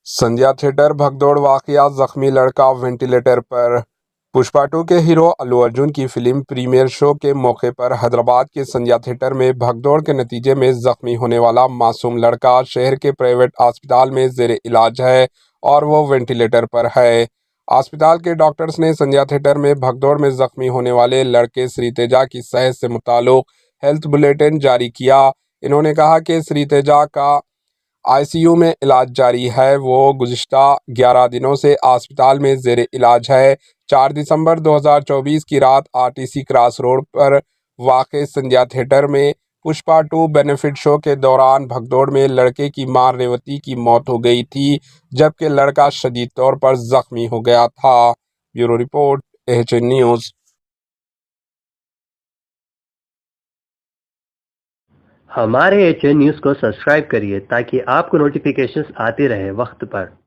संध्या theatre भगदौड़ वाकया, जख्मी लड़का वेंटिलेटर पर। पुष्पा 2 के हीरो अल्लू अर्जुन की फिल्म प्रीमियर शो के मौके पर हैदराबाद के संध्या थिएटर में भगदौड़ के नतीजे में जख्मी होने वाला मासूम लड़का शहर के प्राइवेट अस्पताल में जेर इलाज है और वो वेंटिलेटर पर है। अस्पताल के डॉक्टर्स ने संध्या थिएटर में भगदौड़ में जख्मी होने वाले लड़के श्रीतेजा की सेहत से मुताल्लिक हेल्थ बुलेटिन जारी किया। इन्होंने कहा कि श्रीतेजा का आईसीयू में इलाज जारी है। वो गुज़िश्ता 11 दिनों से अस्पताल में ज़ेर इलाज है। 4 दिसंबर 2024 की रात आरटीसी क्रॉस रोड पर वाक़ संध्या थिएटर में पुष्पा 2 बेनिफिट शो के दौरान भगदौड़ में लड़के की मां रेवती की मौत हो गई थी, जबकि लड़का शदीद तौर पर ज़ख्मी हो गया था। Bureau report, AHN news. हमारे एचएन न्यूज़ को सब्सक्राइब करिए ताकि आपको नोटिफिकेशंस आते रहे वक्त पर।